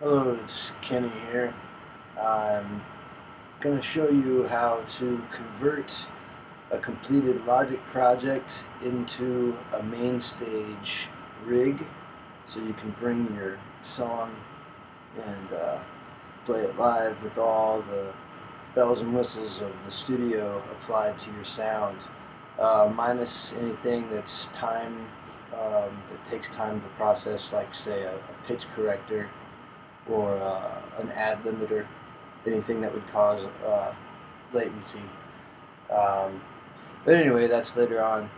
Hello, it's Kenny here. I'm going to show you how to convert a completed Logic project into a Mainstage rig so you can bring your song and play it live with all the bells and whistles of the studio applied to your sound, minus anything that's that takes time to process, like say a pitch corrector or an ad limiter, anything that would cause latency. Um, but anyway, that's later on.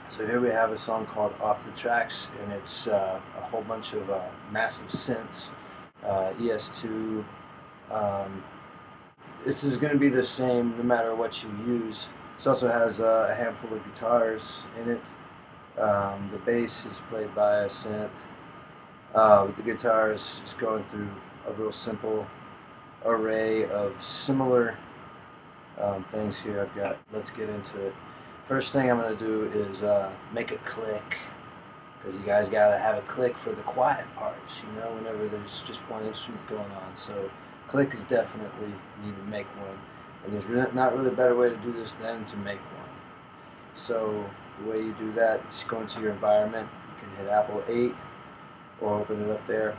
So here we have a song called Off the Tracks, and it's a whole bunch of massive synths, ES2. Um, this is going to be the same no matter what you use. This also has a handful of guitars in it. The bass is played by a synth. With the guitars, just going through a real simple array of similar things here. Let's get into it. First thing I'm going to do is make a click, because you guys got to have a click for the quiet parts, whenever there's just one instrument going on. So click is definitely, you need to make one. And there's not really a better way to do this than to make one. So the way you do that, just go into your environment. You can hit Apple 8 or open it up there,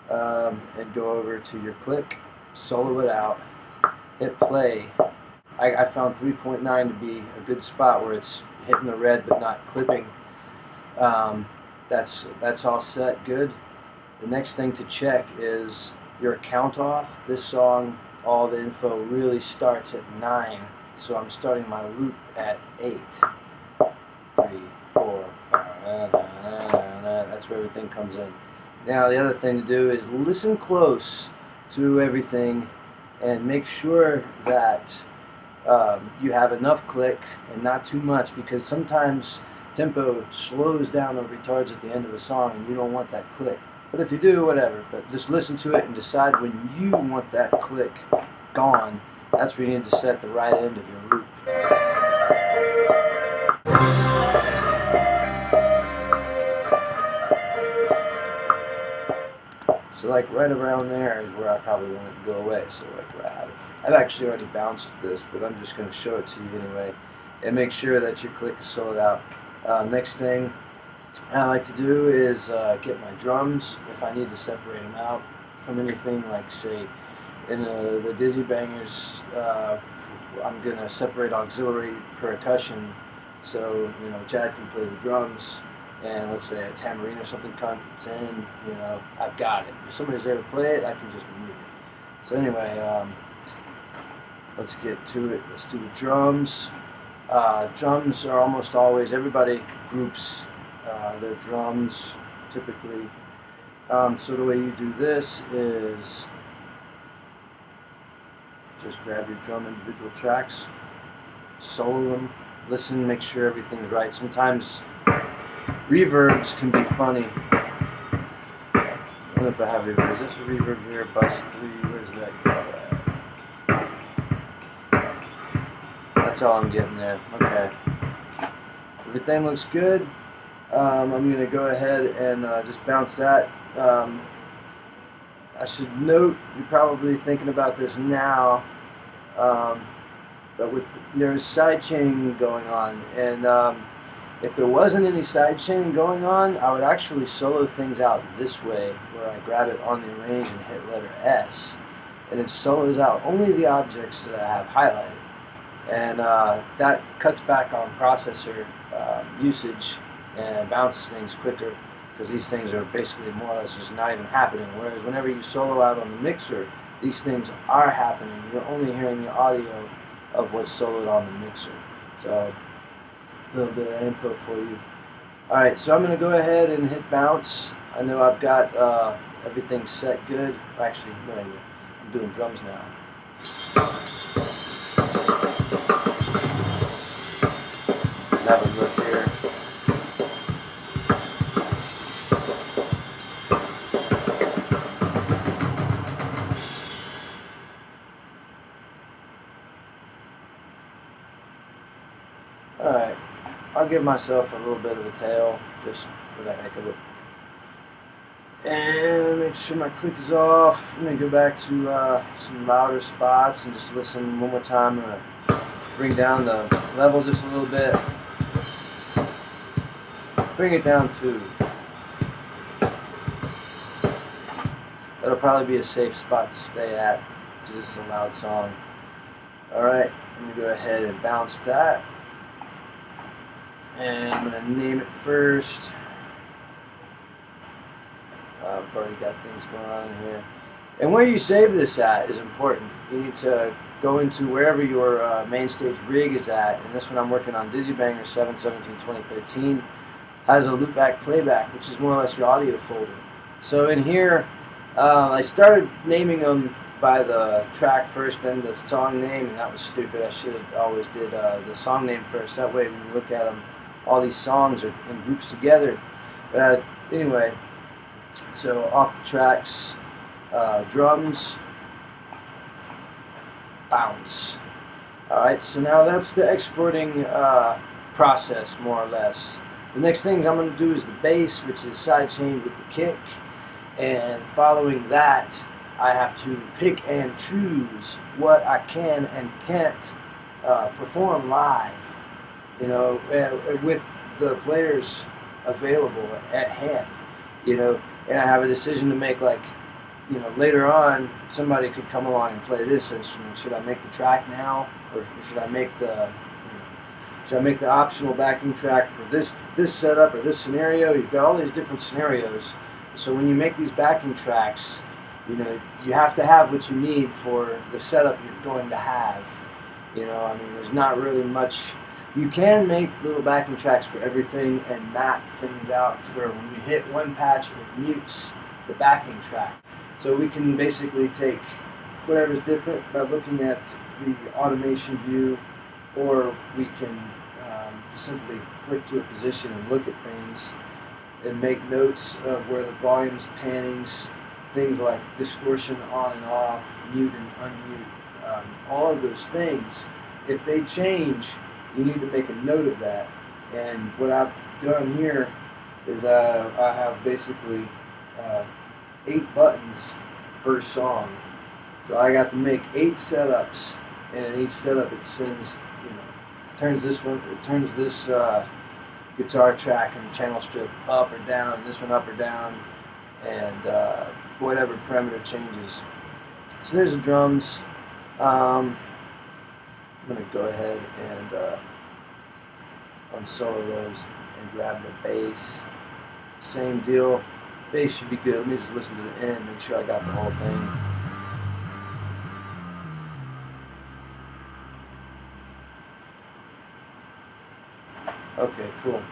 and go over to your click, solo it out, hit play. I found 3.9 to be a good spot where it's hitting the red but not clipping. That's all set good. The next thing to check is your count off. This song, all the info really starts at 9, so I'm starting my loop at 8. 3, 4, that's where everything comes in. Now the other thing to do is listen close to everything and make sure that you have enough click and not too much, because sometimes tempo slows down or retards at the end of a song and you don't want that click. But if you do, whatever. But just listen to it and decide when you want that click gone. That's where you need to set the right end of your loop. So like right around there is where I probably want it to go away. So like where I have it. I've actually already bounced this, but I'm just going to show it to you anyway. And make sure that your click is sold out. Next thing I like to do is get my drums, if I need to separate them out from anything, like say in the Dizzy Bangers, I'm going to separate auxiliary percussion, so Chad can play the drums, and let's say a tambourine or something comes in, I've got it. If somebody's there to play it, I can just mute it. So anyway, let's get to it. Let's do the drums. Drums are almost always, everybody groups their drums typically. So the way you do this is just grab your drum individual tracks, solo them, listen, make sure everything's right. Sometimes reverbs can be funny. I don't know if I have reverb. Is this a reverb here? Bus 3, where's that go at? That's all I'm getting there. Okay. Everything looks good. I'm going to go ahead and just bounce that. I should note, you're probably thinking about this now, but there's side chaining going on, and if there wasn't any side chaining going on, I would actually solo things out this way, where I grab it on the arrange and hit letter S, and it solos out only the objects that I have highlighted, and that cuts back on processor usage and bounces things quicker, because these things are basically more or less just not even happening. Whereas whenever you solo out on the mixer, these things are happening. You're only hearing the audio of what's soloed on the mixer. So a little bit of info for you. Alright, so I'm going to go ahead and hit bounce. I know I've got everything set good. Actually, no, I'm doing drums now. Let's have a look here. Alright, I'll give myself a little bit of a tail, just for the heck of it. And make sure my click is off. I'm going to go back to some louder spots and just listen one more time. I'm going to bring down the level just a little bit. Bring it down to. That'll probably be a safe spot to stay at because this is a loud song. Alright, I'm going to go ahead and bounce that. And I'm going to name it first. I've already got things going on in here. And where you save this at is important. You need to go into wherever your Mainstage rig is at. And this one I'm working on, Dizzy Banger 7/17/2013, has a loopback playback, which is more or less your audio folder. So in here, I started naming them by the track first, then the song name, and that was stupid. I should have always did the song name first. That way when you look at them, all these songs are in groups together. But anyway, so off the tracks, drums, bounce. Alright, so now that's the exporting process, more or less. The next thing I'm going to do is the bass, which is sidechained with the kick. And following that, I have to pick and choose what I can and can't perform live, you know, with the players available at hand, you know. And I have a decision to make, like, you know, later on somebody could come along and play this instrument. Should I make the track now, or should I make the optional backing track for this setup or this scenario? You've got all these different scenarios. So when you make these backing tracks, you know, you have to have what you need for the setup you're going to have. You know, I mean, there's not really much. You can make little backing tracks for everything and map things out to where when you hit one patch, it mutes the backing track. So we can basically take whatever's different by looking at the automation view, or we can simply click to a position and look at things and make notes of where the volumes, pannings, things like distortion on and off, mute and unmute, all of those things. If they change, you need to make a note of that. And what I've done here is I have basically 8 buttons per song. So I got to make 8 setups, and in each setup it sends, you know, turns this guitar track and channel strip up or down, this one up or down, and whatever parameter changes. So there's the drums. I'm going to go ahead and unsolo those and grab the bass. Same deal. Bass should be good. Let me just listen to the end, make sure I got the whole thing. Okay, cool.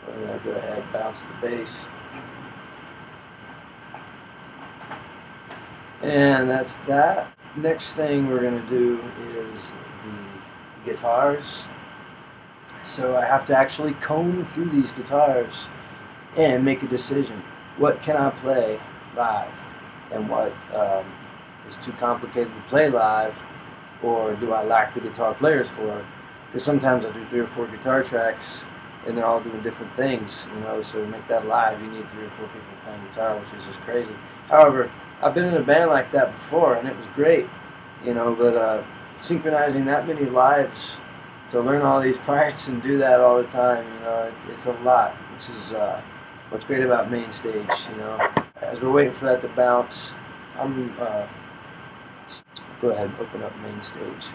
I'm going to go ahead and bounce the bass. And that's that. Next thing we're going to do is the guitars. So I have to actually comb through these guitars and make a decision. What can I play live, and what is too complicated to play live, or do I lack the guitar players for? Because sometimes I do 3 or 4 guitar tracks and they're all doing different things, you know. So to make that live, you need 3 or 4 people playing guitar, which is just crazy. However, I've been in a band like that before, and it was great, you know. But synchronizing that many lives to learn all these parts and do that all the time, you know, it's a lot, which is what's great about Mainstage, you know. As we're waiting for that to bounce, I'm go ahead and open up Mainstage.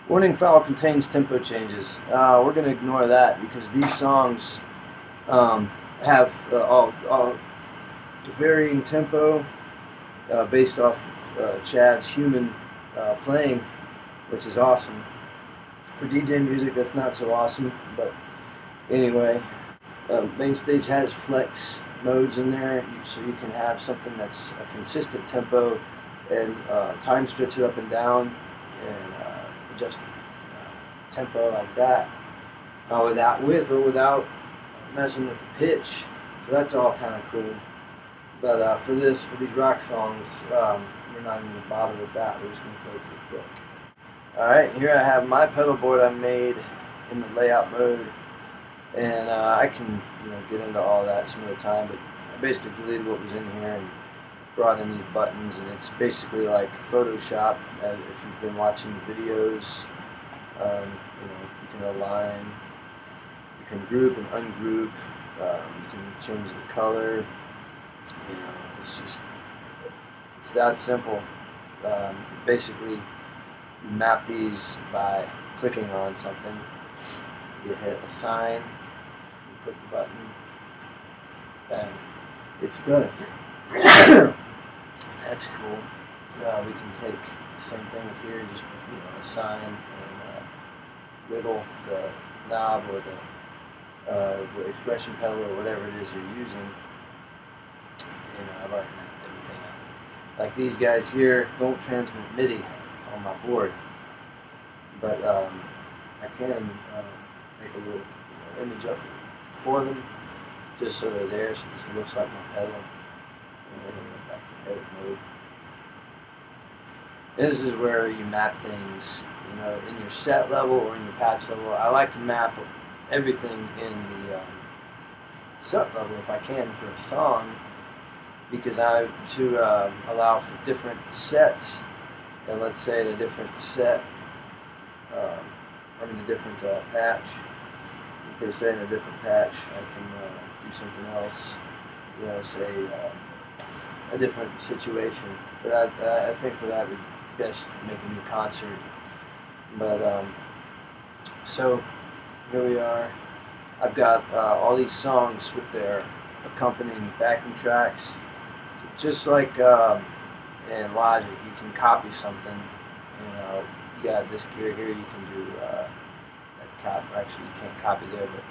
Warning file contains tempo changes. We're going to ignore that because these songs have all varying tempo based off of Chad's human playing, which is awesome. For DJ music, that's not so awesome, but anyway, Mainstage has flex modes in there, so you can have something that's a consistent tempo and time stretch it up and down and adjust tempo like that without messing with the pitch. So that's all kind of cool. But for these rock songs, we're not even going to bother with that. We're just going to play to the click. Alright, here I have my pedal board I made in the layout mode, and I can, you know, get into all that some other time, but basically deleted what was in here and brought in these buttons, and it's basically like Photoshop. If you've been watching videos, you can align, you can group and ungroup, you can change the color. It's that simple. Basically, you map these by clicking on something. You hit assign, you click the button, bang, it's done. That's cool. We can take the same thing with here, just assign and wiggle the knob or the expression pedal or whatever it is you're using. I've already mapped everything out. Like these guys here don't transmit MIDI on my board, but I can make a little image up for them just so they're there, so this looks like my pedal. Back in edit mode. This is where you map things, in your set level or in your patch level. I like to map everything in the set level if I can for a song, because to allow for different sets. And let's say in a different set, a different patch. For say in a different patch, I can do something else. Say a different situation. But I think for that we'd best make a new concert. But so here we are. I've got all these songs with their accompanying backing tracks. Just like in Logic, you can copy something. You got this gear here. You can do actually you can't copy there, but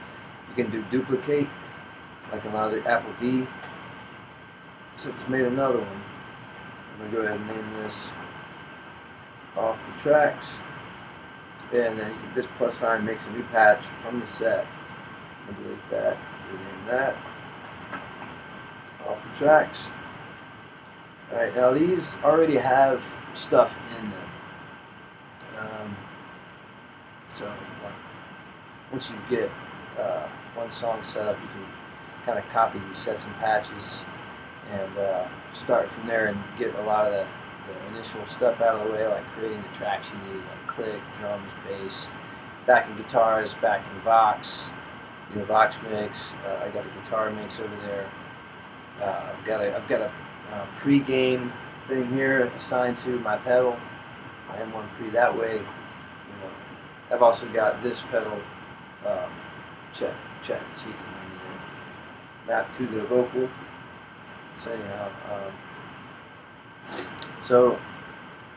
you can do duplicate, like in Logic Apple D. So just made another one. I'm gonna go ahead and name this off the tracks, and then this plus sign makes a new patch from the set. I'm gonna delete that, rename that, off the tracks. Alright, now these already have stuff in them. So once you get one song set up, you can kind of copy these sets and patches and start from there and get a lot of the initial stuff out of the way, like creating the tracks you need, like click, drums, bass, backing guitars, backing Vox, Vox mix. I got a guitar mix over there. I've got a pre-gain thing here assigned to my pedal. I am one pre that way. I've also got this pedal check, so you can map to the vocal. So anyhow, so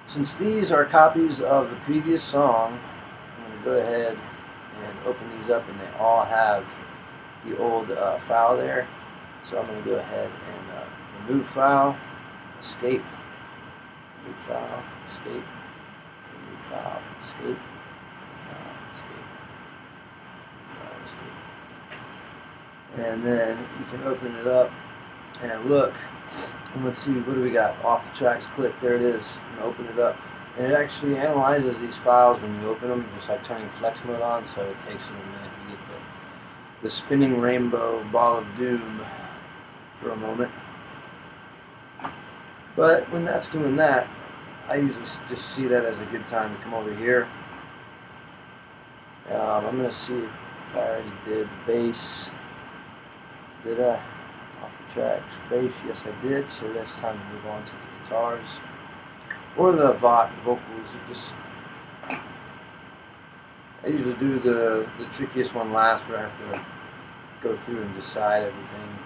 since these are copies of the previous song, I'm going to go ahead and open these up, and they all have the old file there. So I'm going to go ahead and remove file, escape, remove file, escape, remove file, escape, remove file, escape, remove file, escape. And then you can open it up and look, and let's see, what do we got? Off the tracks, click, there it is. And open it up, and it actually analyzes these files when you open them, just like turning flex mode on. So it takes you a minute. You get the spinning rainbow ball of doom for a moment. But when that's doing that, I usually just see that as a good time to come over here. I'm going to see if I already did the bass. Did I? Off the tracks, bass, yes I did. So that's time to move on to the guitars. Or the vocals. I usually do the trickiest one last, where I have to go through and decide everything.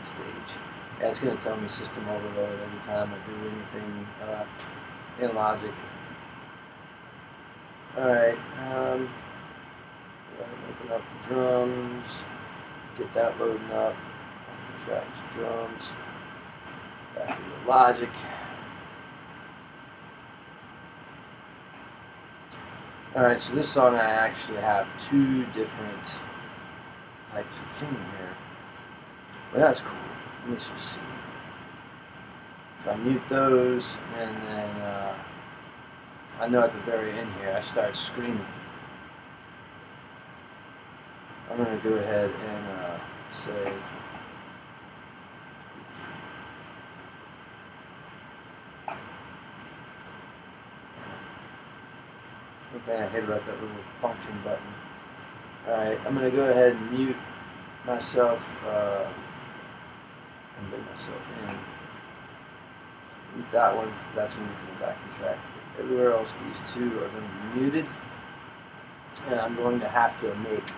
Stage. Yeah, it's going to tell me system overload every time I do anything in Logic. Alright, open up drums, get that loading up, off the tracks, drums, back into Logic. Alright, so this song I actually have two different types of singing here. Well, that's cool. Let's just see. If I mute those, and then I know at the very end here I start screaming. I'm going to go ahead and say. Okay, I hit about that little function button. Alright, I'm going to go ahead and mute myself and bring myself in. Mute that one. That's when you can go back and track. Everywhere else, these two are going to be muted. And I'm going to have to make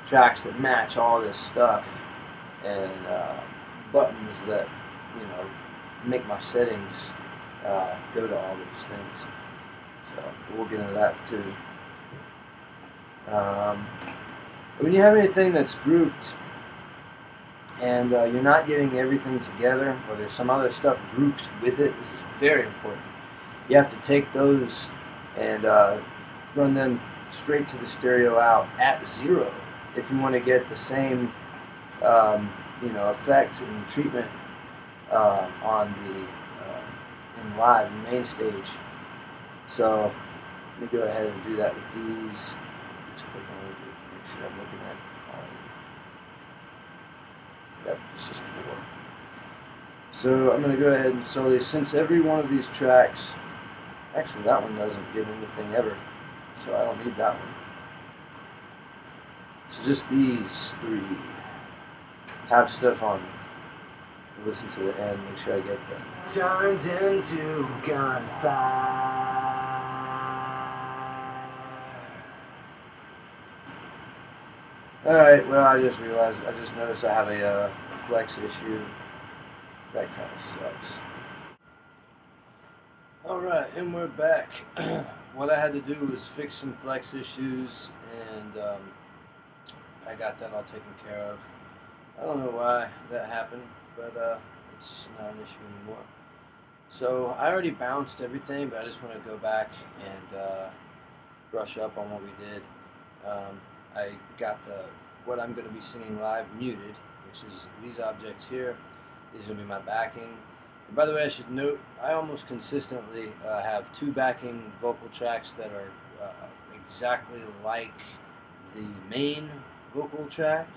tracks that match all this stuff and buttons that, you know, make my settings go to all those things. So we'll get into that too. When you have anything that's grouped and you're not getting everything together, or there's some other stuff grouped with it, this is very important. You have to take those and run them straight to the stereo out at 0 if you want to get the same effect and treatment on the in live in Mainstage. So let me go ahead and do that with these. Just click on it, make sure I'm looking at all. Yep, it's just 4. So I'm going to go ahead and solo these. Since every one of these tracks, actually that one doesn't give anything ever, so I don't need that one. So just these 3 have stuff on them. Listen to the end, make sure I get that. Turns into gunfire. Alright, well, I just noticed I have a flex issue. That kind of sucks. Alright, and we're back. What I had to do was fix some flex issues, and I got that all taken care of. I don't know why that happened, but it's not an issue anymore. So I already bounced everything, but I just want to go back and brush up on what we did. I got what I'm going to be singing live muted, which is these objects here. These are going to be my backing. And by the way, I should note, I almost consistently have 2 backing vocal tracks that are exactly like the main vocal track,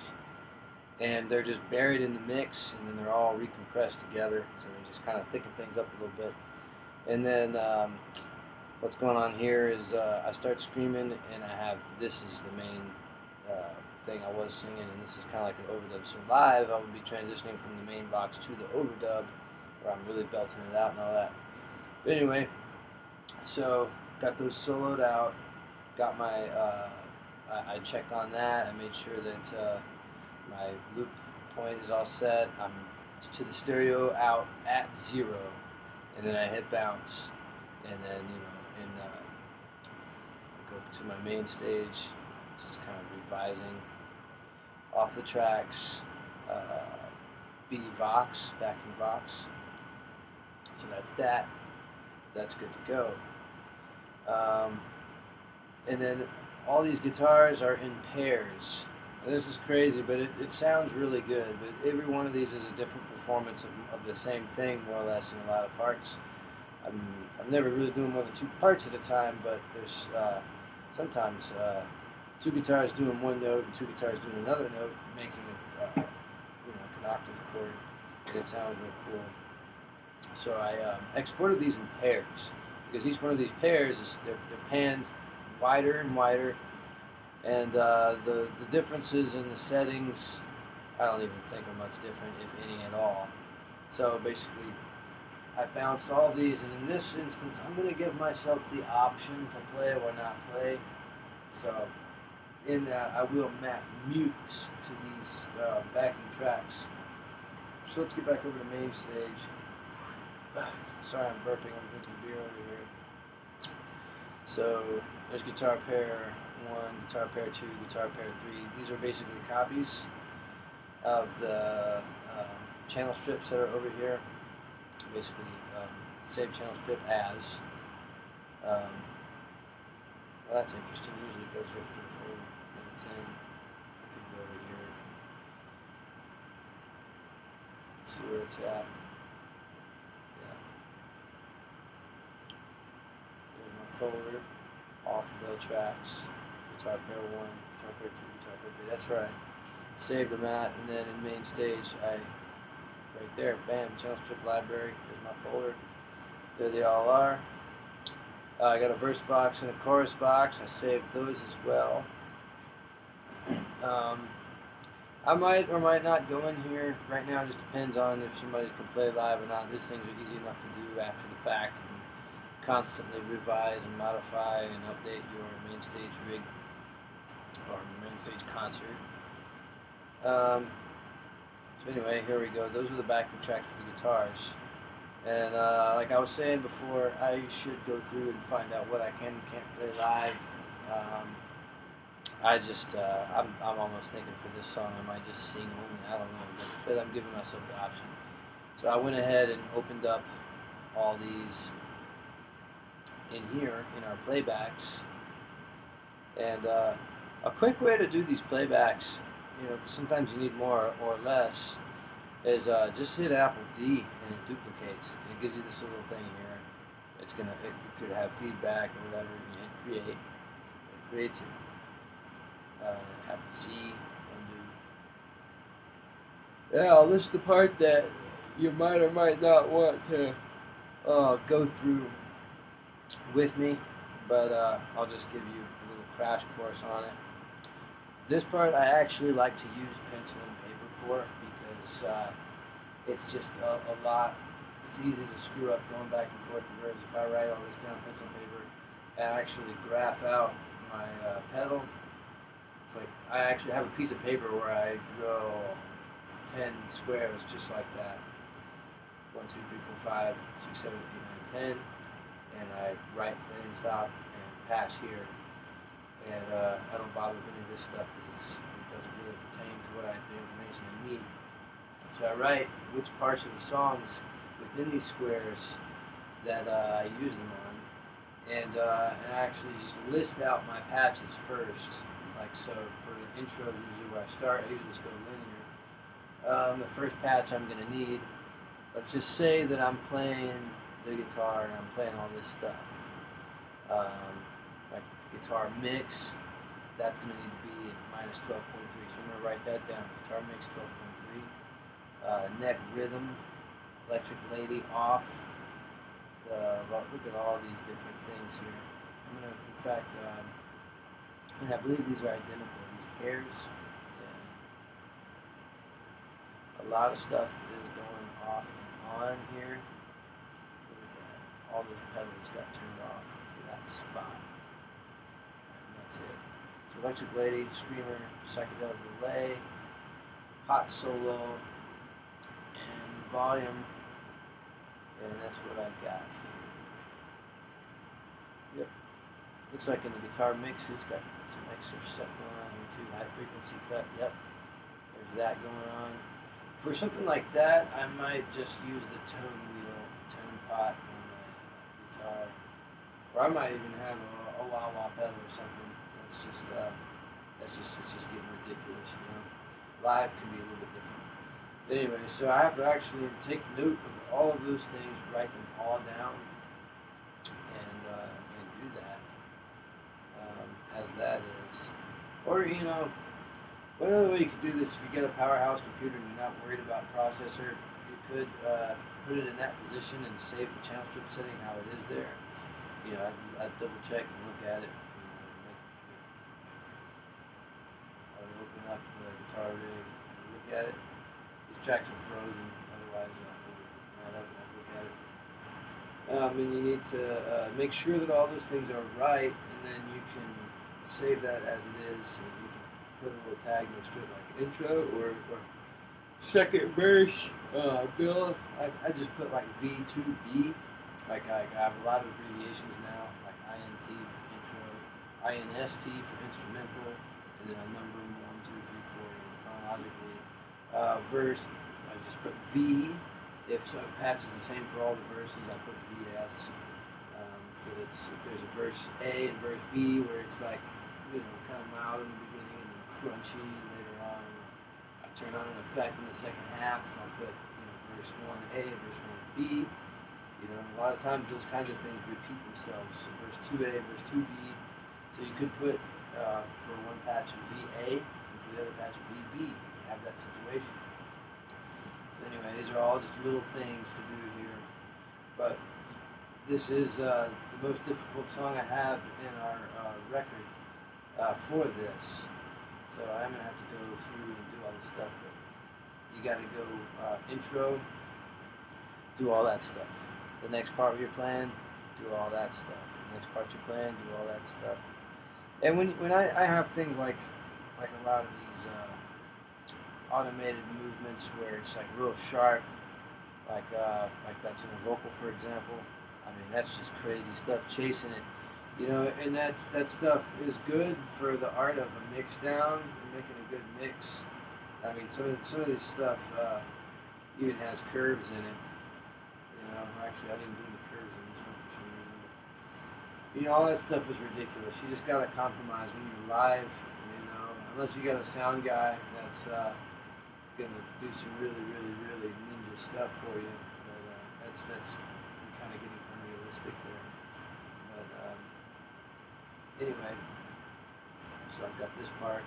and they're just buried in the mix, and then they're all recompressed together, so they just kind of thicken things up a little bit. And then what's going on here is I start screaming, and I have, this is the main thing I was singing, and this is kind of like an overdub. So live, I would be transitioning from the main box to the overdub, where I'm really belting it out and all that. But anyway, so got those soloed out, got my, I checked on that, I made sure that my loop point is all set, I'm to the stereo out at 0, and then I hit bounce, and then, I go to my main stage. This is kind of revising off the tracks, B Vox, backing Vox. So that's good to go. And then all these guitars are in pairs. And this is crazy, but it sounds really good. But every one of these is a different performance of the same thing, more or less, in a lot of parts. I'm never really doing more than 2 parts at a time, but there's sometimes 2 guitars doing one note and 2 guitars doing another note, making an octave chord, and it sounds real cool. So I exported these in pairs, because each one of these pairs is they're panned wider and wider, and the differences in the settings, I don't even think are much different, if any at all. So basically, I bounced all these, and in this instance, I'm going to give myself the option to play or not play. So in that, I will mute to these backing tracks. So let's get back over to Mainstage. Sorry, I'm burping. I'm drinking beer over here. So there's guitar pair 1, guitar pair 2, guitar pair 3. These are basically copies of the channel strips that are over here. Basically, save channel strip as. Well, that's interesting. Usually it goes right here forward when it's in. I can go over here, see where it's at. Yeah. There's my folder, off the tracks, guitar pair 1, guitar pair 2, guitar pair 3. That's right. saved them at, and then in Mainstage, right there, bam, channel strip library. Here's my folder. There they all are. I got a verse box and a chorus box. I saved those as well. I might or might not go in here right now. It just depends on if somebody can play live or not. These things are easy enough to do after the fact and constantly revise and modify and update your Mainstage rig or Mainstage concert. So anyway, here we go. Those are the backing tracks for the guitars. And like I was saying before, I should go through and find out what I can and can't play live. I'm almost thinking for this song I might just sing only. I don't know, but I'm giving myself the option. So I went ahead and opened up all these in here in our playbacks. And a quick way to do these playbacks, because sometimes you need more or less, is just hit Apple D and it duplicates. And it gives you this little thing here. It could have feedback or whatever. You hit create. It creates it. Apple C, undo. Yeah, this is the part that you might or might not want to go through with me, but I'll just give you a little crash course on it. This part I actually like to use pencil and paper for because it's just a lot. It's easy to screw up going back and forth the words. If I write all this down pencil and paper and actually graph out my pedal, like I actually have a piece of paper where I draw 10 squares just like that. 1, 2, 3, 4, 5, 6, 7, 8, 9, 10. And I write play and stop and pass here. And I don't bother with any of this stuff because it doesn't really pertain to the information I need. So I write which parts of the songs within these squares that I use them on. And I actually just list out my patches first. Like so, for the intro is usually where I start. I usually just go linear. The first patch I'm going to need, let's just say that I'm playing the guitar and I'm playing all this stuff. Like guitar mix, that's going to need to be at minus 12.3. So I'm going to write that down. Guitar mix 12.3. Neck rhythm, electric lady off. Look at all these different things here. I'm going to, in fact, and I believe these are identical, these pairs. Yeah. A lot of stuff is going off and on here. Look at that. All those pedals got turned off for that spot. And that's it. So electric lady, screamer, psychedelic delay, hot solo, and volume. And that's what I got here. Yep. Looks like in the guitar mix, it's got some extra stuff going on here too. High frequency cut, yep. There's that going on. For something like that, I might just use the tone wheel, tone pot on my guitar. Or I might even have a wah-wah pedal or something. It's just getting ridiculous, Live can be a little bit different. Anyway, so I have to actually take note of all of those things, write them all down, and do that. As that is. Or, one other way you could do this, if you get a powerhouse computer and you're not worried about processor, you could put it in that position and save the channel strip setting how it is there. I'd double check and look at it. I would open up the guitar rig and look at it. These tracks are frozen, otherwise I would right up and I'd look at it. And you need to make sure that all those things are right, and then you can save that as it is. And you can put a little tag next to it, like intro or second verse. Bill, I just put like V2B. Like I have a lot of abbreviations now, like INT for intro, INST for instrumental, and then I number them 1, 2, 3, 4 chronologically. Verse, I just put V. If some patch is the same for all the verses, I put VS. If there's a verse A and verse B where it's like, kind of mild in the beginning and then crunchy later on. I turn on an effect in the second half. I'll put, verse 1A, verse 1B. A lot of times those kinds of things repeat themselves. So verse 2A, verse 2B. So you could put, for one patch, VA, and for the other guy's VB if you have that situation. So anyway, these are all just little things to do here. But this is the most difficult song I have in our record for this. So I'm going to have to go through and do all this stuff. But you got to go intro, do all that stuff. The next part you're playing, do all that stuff. The next part you're playing, do all that stuff. And when I have things like a lot of these automated movements where it's like real sharp, like that's in a vocal, for example. I mean, that's just crazy stuff, chasing it, you know. And that stuff is good for the art of a mix down and making a good mix. I mean, some of this stuff even has curves in it. You know, actually, I didn't do any curves in this one for some reason. But, you know, all that stuff is ridiculous. You just gotta compromise when you're live. You know, unless you got a sound guy that's gonna do some really ninja stuff for you. But that's kind of getting unrealistic there. But anyway, so I've got this part.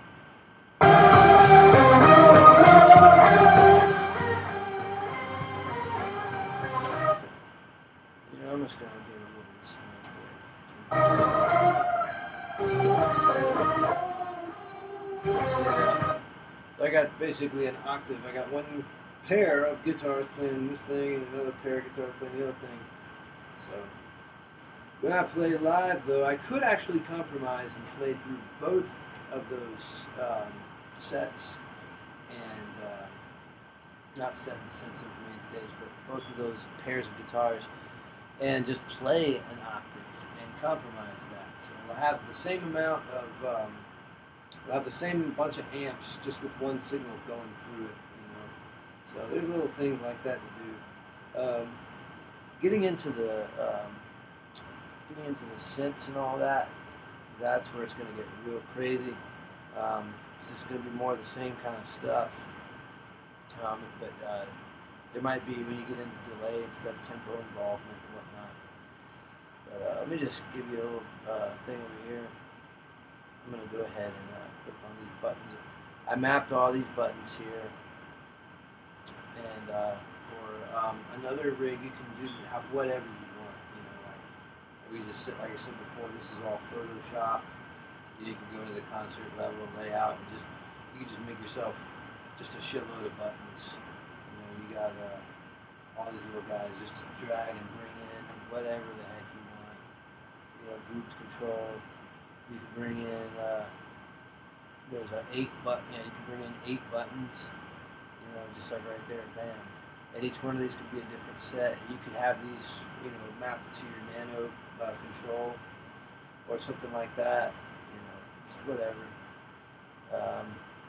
You know, I'm just gonna do a little snare break. So I got basically an octave. I got one pair of guitars playing this thing and another pair of guitars playing the other thing. So when I play live, though, I could actually compromise and play through both of those sets, and not set in the sense of Mainstage, but both of those pairs of guitars, and just play an octave and compromise that. So I'll have the same amount of I'll have the same bunch of amps, just with one signal going through it, you know. So there's little things like that to do. Getting into the synths and all that, that's where it's going to get real crazy. It's just going to be more of the same kind of stuff. But there might be, when you get into delay and stuff, tempo involvement and whatnot. But let me just give you a little thing over here. I'm going to go ahead and click on these buttons. I mapped all these buttons here. And for another rig, you can do whatever you want. You know, like we just sit, like I said before, this is all Photoshop. You can go to the concert level layout and you can just make yourself just a shitload of buttons. You know, you got all these little guys just to drag and bring in whatever the heck you want. You know, group control. You can bring in there's an 8 button. Yeah, you can bring in 8 buttons. You know, just like right there, bam. And each one of these could be a different set. You could have these, you know, mapped to your nano control or something like that. You know, it's whatever.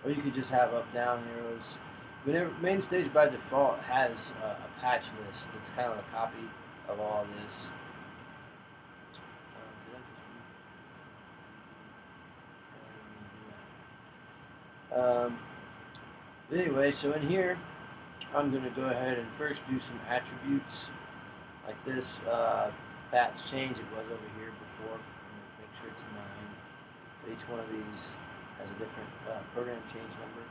Or you could just have up-down arrows. Whenever Mainstage by default has a patch list that's kind of a copy of all this. Anyway, so in here, I'm going to go ahead and first do some attributes like this. Patch change, it was over here before. I'm going to make sure it's 9. So each one of these has a different program change number.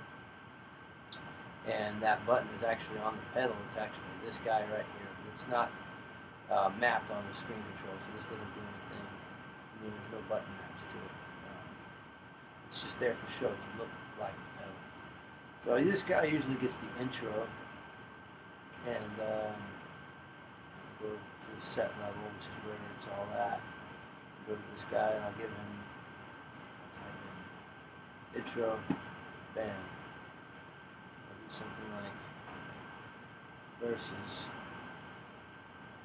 And that button is actually on the pedal. It's actually this guy right here. It's not mapped on the screen control, so this doesn't do anything. I mean, there's no button maps to it. It's just there for show to look like the pedal. So this guy usually gets the intro, and go to the set level, which is where it's all at. Go to this guy, and I'll give him, intro, bam. I'll do something like verses.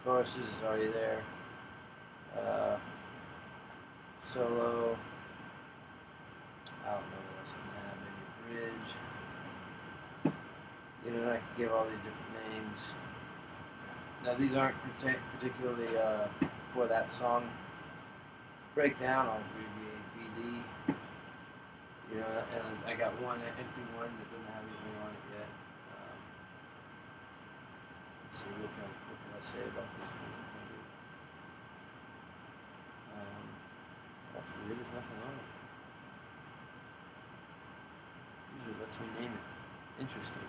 Choruses is already there. Solo. I don't know what else I'm gonna have. Maybe bridge. You know, I could give all these different names. Now these aren't particularly for that song. Breakdown, I'll abbreviate BD. You know, and I got one empty one that doesn't have anything on it yet. Let's see, what can I say about this one? That's weird, there's nothing on it. Ooh, let's rename it. Interesting.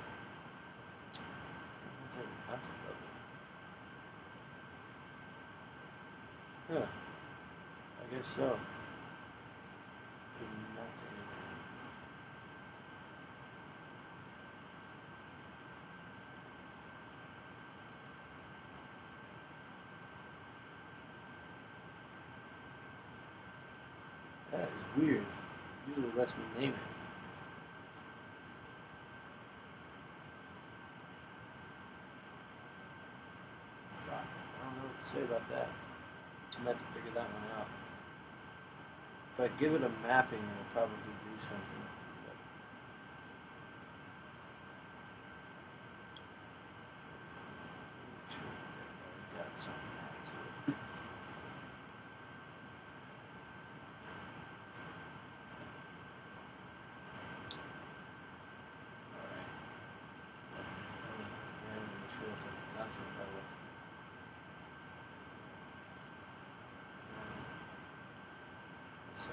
What's that concept level? Huh. I guess so. Shouldn't mount to anything. That is weird. Usually it lets me name it. Fuck. I don't know what to say about that. I'm going to have to figure that one out. If I give it a mapping, it'll probably do something. But make sure I got something mapped to it. Alright. And make sure it's at the concept level. So,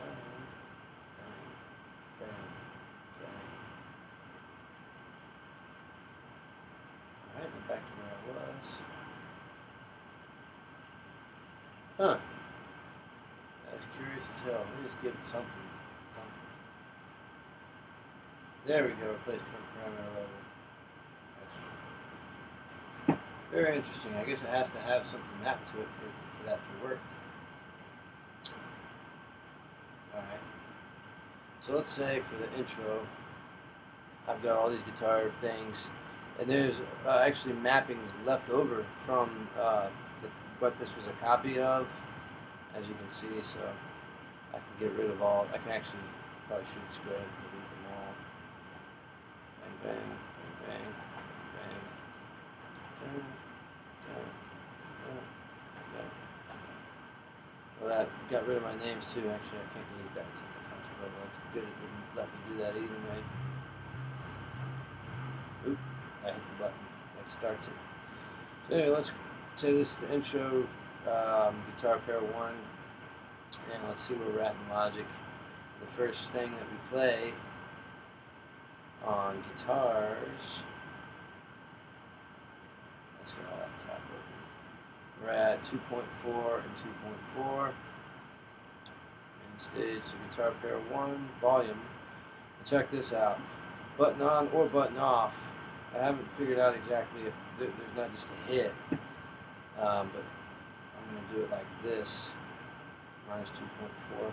Alright, I'm back to where I was. Huh. That's curious as hell. Let me just give it something. There we go, replace parameter level. That's very interesting. I guess it has to have something mapped to it for that to work. Alright. So let's say for the intro, I've got all these guitar things, and there's actually mappings left over from what this was a copy of, as you can see, so I can get rid of all. I can actually probably should just go ahead and delete them all. Bang, bang, bang, bang, bang, bang. Well, that got rid of my names too. Actually, I can't delete that. It's at the concept level. It's good it didn't let me do that either way. Oop, I hit the button. That starts it. So anyway, let's say this is the intro, guitar pair 1, and let's see where we're at in Logic. The first thing that we play on guitars, let's get all that crap open. We're at 2.4 and 2.4. Mainstage, so guitar pair 1, volume. And check this out. Button on or button off. I haven't figured out exactly if there's not just a hit, but I'm going to do it like this, minus 2.4. I'm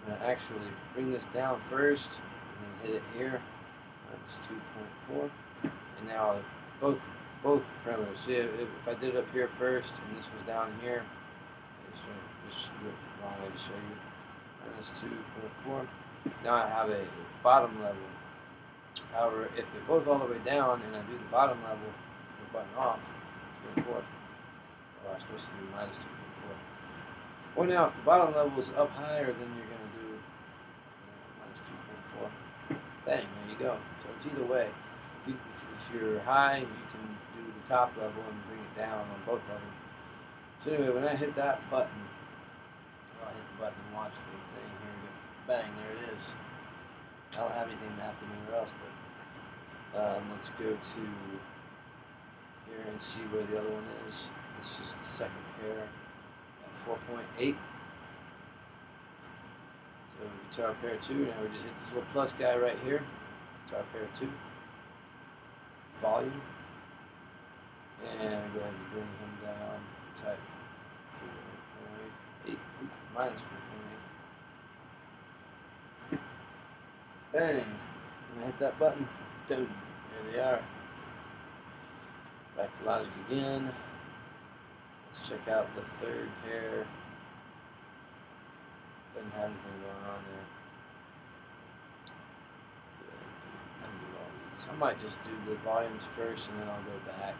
going to actually bring this down first, and then hit it here, minus 2.4, and now both parameters. See, if I did it up here first, and this was down here, I just do it the wrong way to show you, minus 2.4. Now I have a bottom level. However, if they're both all the way down and I do the bottom level, the button off, 2.4. Oh, I'm supposed to do minus 2.4. Well, now if the bottom level is up higher, then you're going to do minus 2.4. Bang, there you go. So it's either way. If you're high, you can do the top level and bring it down on both of them. So anyway, when I hit that button, I'll hit the button and watch the thing. Here we go. Bang, there it is. I don't have anything mapped anywhere else, but let's go to here and see where the other one is. This is the second pair at 4.8. So guitar pair 2. Now we just hit this little plus guy right here. Guitar pair 2. Volume. And go ahead and bring him down. Type 4.8. Minus 4.8. Bang! And I hit that button. Boom. There they are. Back to Logic again. Let's check out the third pair. Doesn't have anything going on there. Undo all these. I might just do the volumes first and then I'll go back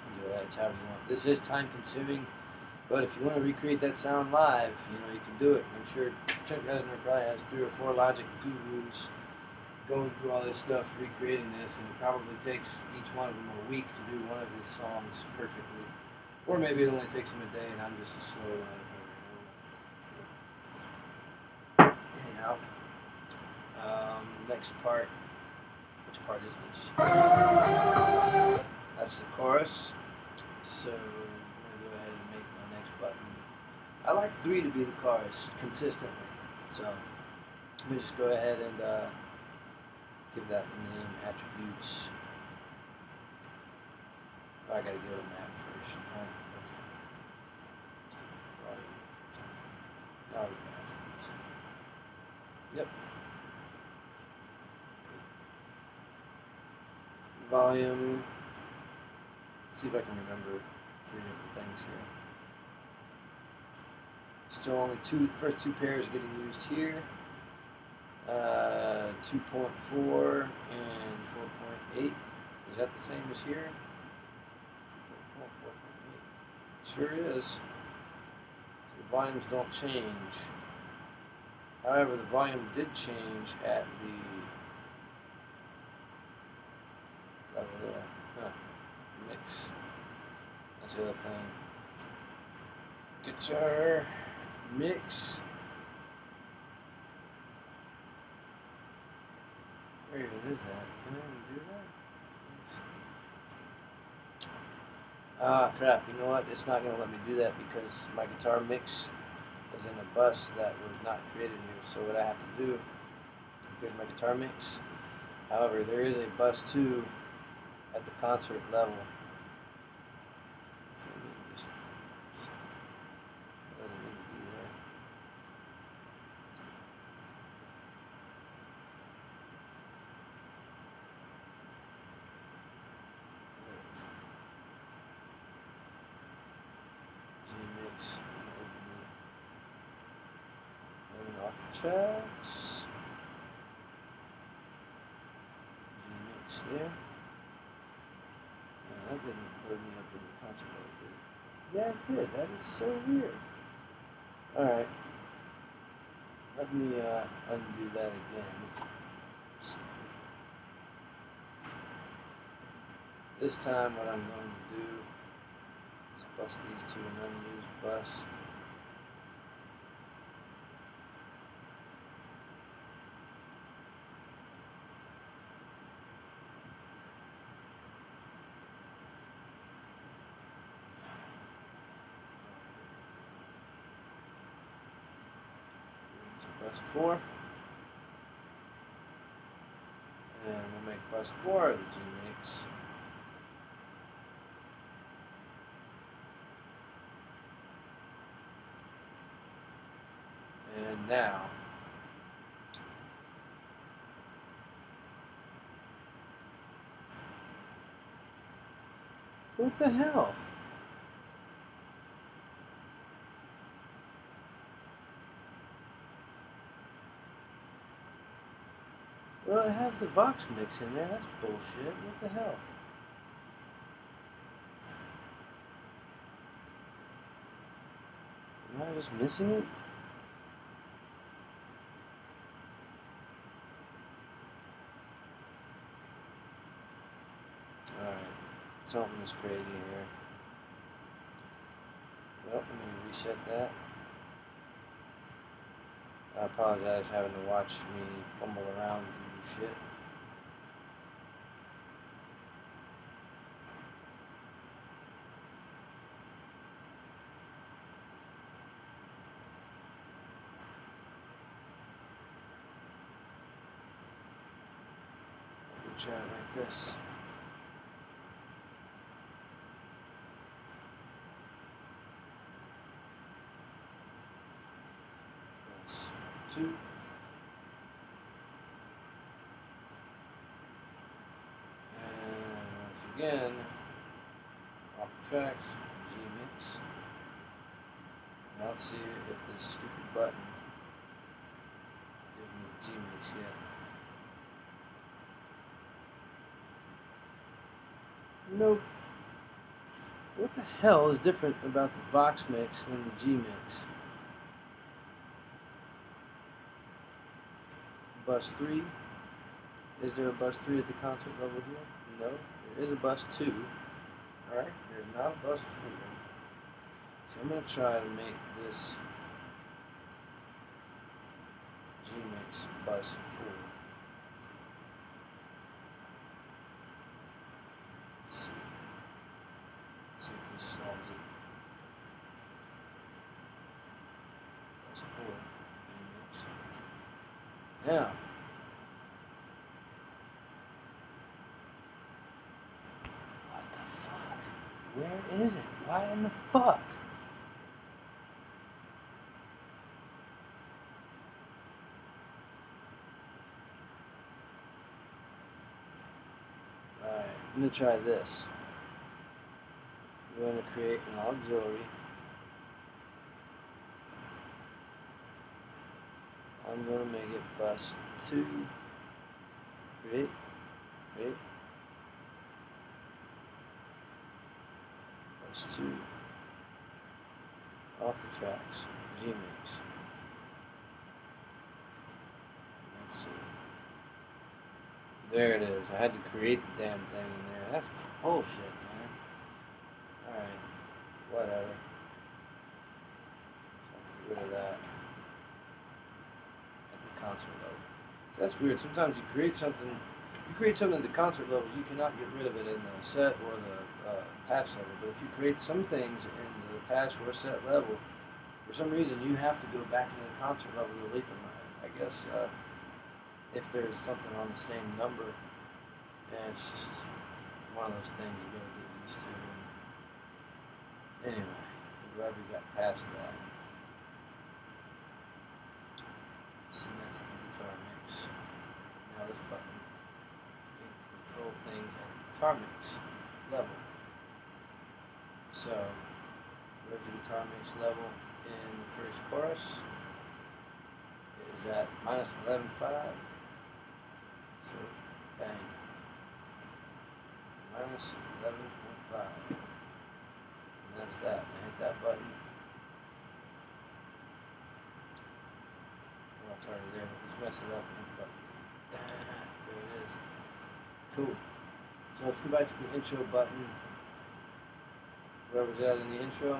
and do that. It's however you want. This is time consuming, but if you want to recreate that sound live, you can do it. I'm sure Trent Reznor probably has 3 or 4 Logic gurus going through all this stuff, recreating this, and it probably takes each one of them a week to do one of his songs perfectly. Or maybe it only takes him a day and I'm just a slow one. Anyhow, Next part. Which part is this? That's the chorus. So I'm gonna go ahead and make my next button. I like 3 to be the chorus consistently. So let me just go ahead and give that the name attributes. Oh, I gotta give it a map first. Oh, okay. Volume. Now we can attributes. Yep. Volume. Let's see if I can remember 3 different things here. Still only first two pairs are getting used here. 2.4 and 4.8. Is that the same as here? 2.4, 4.8. Sure is. So the volumes don't change. However, the volume did change at the level there. Huh. The mix. That's the other thing. Guitar mix. Where even is that? Can I even do that? Ah, crap. You know what? It's not going to let me do that because my guitar mix is in a bus that was not created here. So what I have to do, here's my guitar mix. However, there is a bus 2 at the concert level. So it doesn't need to be there. G-mix. Open off the tracks. G-mix there. That didn't load me up in the concert mode, did it? Yeah, it did. That is so weird. Alright. Let me undo that again. This time what I'm going to do is bus these to an unused bus. Bus 4, and we'll make bus 4 the G-mix. And now, what the hell? Well, it has the Vox mix in there. That's bullshit. What the hell? Am I just missing it? Alright. Something is crazy here. Well, let me reset that. I apologize for having to watch me fumble around and do shit. We'll try it like this. Plus 2. Again, off the tracks, G-mix. Now let's see if this stupid button gives me the G-mix yet. Nope. What the hell is different about the Vox mix than the G-mix? Bus 3. Is there a bus 3 at the concert level here? No. There is a bus 2. Alright, there's not a bus 4. So I'm going to try to make this G-mix bus 4. see if this solves it. That's 4 Gmix. Now, what the fuck? Where is it? Why in the fuck? Alright, I'm going to try this. I'm going to create an auxiliary. I'm going to make it bus 2. Create. Bus 2. Off the tracks. Gmix. Let's see. There it is. I had to create the damn thing in there. That's bullshit, man. Alright. Whatever. Get rid of that. At the concert level. So that's weird. Sometimes you create something at the concert level, you cannot get rid of it in the set or the patch level. But if you create some things in the patch or set level, for some reason you have to go back into the concert level to delete them. I guess if there's something on the same number, and it's just one of those things you gotta get used to. Anyway, I'm glad we got past that. Select the guitar mix. Now this button can control things at the guitar mix level. So, where's the guitar mix level in the first chorus? It is at -11.5. So, bang. -11.5. And that's that. I hit that button. Oh, it's already there. Let's mess it up. There it is. Cool. So let's go back to the intro button. Whoever's out in the intro.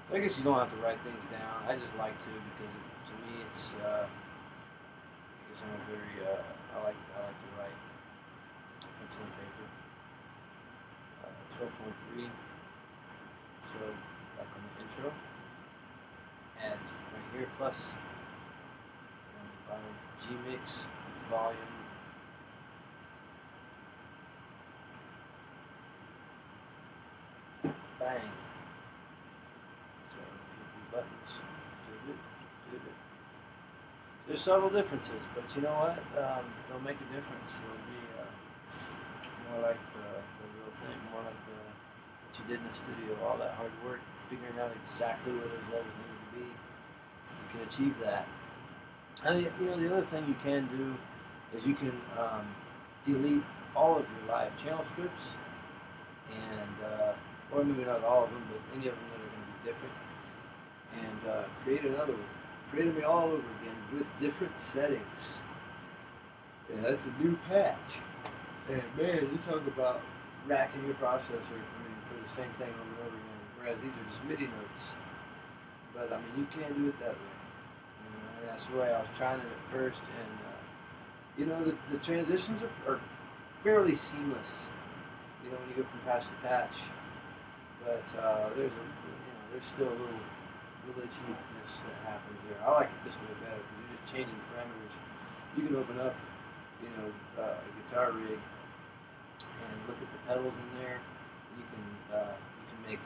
So I guess you don't have to write things down. I just like to because to me it's. I guess I'm a very. I like to write pencil and paper. 12.3. So back on the intro. Add right here plus. Gmix volume. Bang. So hit these buttons. Do it. There's subtle differences, but you know what? They'll make a difference. They'll be more like the real thing, more like what you did in the studio. All that hard work, figuring out exactly where those levels need to be. You can achieve that. And the other thing you can do is you can delete all of your live channel strips, and or maybe not all of them, but any of them that are going to be different, and create another one. Create them all over again with different settings. Yeah, that's a new patch. And man, you talk about racking your processor. For the same thing over and over again. Whereas these are just MIDI notes. But you can't do it that way. And that's the way I was trying it at first, and the transitions are fairly seamless. When you go from patch to patch, but there's still a little glitchiness that happens there. I like it this way better because you're just changing parameters. You can open up, a guitar rig and look at the pedals in there. You can make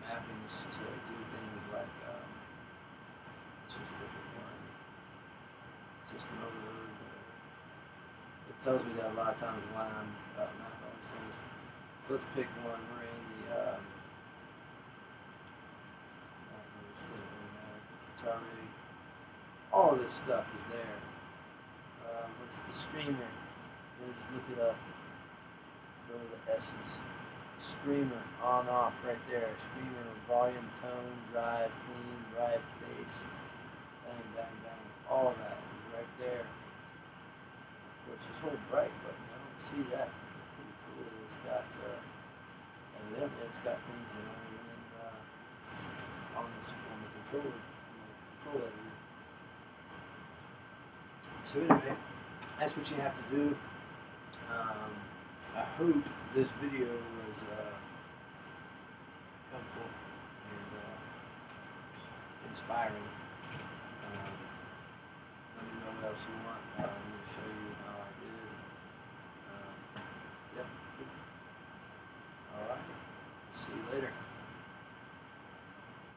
mappings to do things like. Let's just look at one. Just an overload. It tells me that a lot of times when I'm mapping all these things. So let's pick one. We're in the guitar rig. All of this stuff is there. What's the screamer? Let's look it up. Go to the S's. Screamer on off right there. Screamer volume, tone, drive, clean, right, bass. Bang, bang, bang. All of that is right there. Of course, this whole bright button, I don't see that. It's pretty cool. It's got, evidently it's got things that aren't even on the controller, control editor. So anyway, that's what you have to do. I hope this video was helpful and inspiring. Let me know what else you want. I'm going to show you how